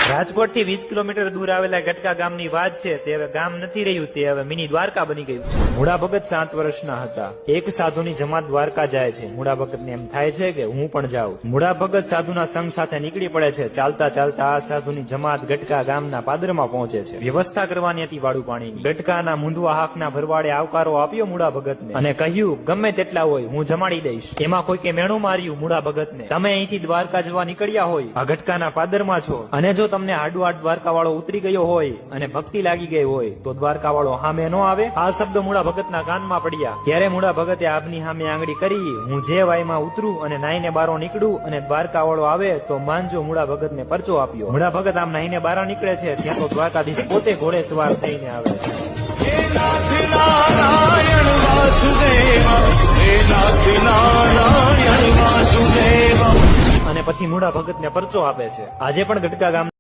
રાજકોટ થી 20 કિલોમીટર દૂર આવેલા ગટકા ગામની વાત છે. તે હવે ગામ નથી રહ્યું, તે હવે મિની દ્વારકા બની ગયું છે. મૂળા ભગત 7 વર્ષના હતા. એક સાધુની જમાત દ્વારકા જાય છે. મૂળા ભગતને એમ થાય છે કે હું પણ જાઉં. મૂળા ભગત સાધુના સંગ સાથે નીકળી પડે છે. ચાલતા ચાલતા આ સાધુની જમાત ગટકા ગામના પાદરમાં પહોંચે છે. વ્યવસ્થા કરવાની હતી વાળું પાણીની. ગટકાના મુંદવા હાકના ભરવાડે આવકારો આપ્યો મૂળા ભગતને અને કહ્યું, ગમે તેટલા હોય હું જમાડી દઈશ. એમાં કોઈકે મેણું માર્યું મૂળા ભગતને. તમે અહીંથી દ્વારકા જવા નીકળ્યા હોય, આ ગટકાના પાદરમાં છો, અને જો તમને હાડુહાડ દ્વારકા વાળો ઉતરી ગયો હોય અને ભક્તિ લાગી ગઈ હોય તો દ્વારકા વાળો સામે ન આવે. આ શબ્દો મૂળા ભગતના કાનમાં પડ્યા. ત્યારે મૂળા ભગતે આપની સામે આંગળી કરી, હું જે વાયમાં ઉતરું અને નાઈને બારો નીકળું અને દ્વારકા વાળો આવે તો માનજો. મૂળા ભગતને પરચો આપ્યો. મૂળા ભગત આમ નાઈને બારો નીકળે છે ત્યાં તો દ્વારકાધીશ પોતે ઘોડે સવાર થઈને આવે છે. અને પછી મૂળા ભગતને પરચો આપે છે. આજે પણ ગટકા ગામ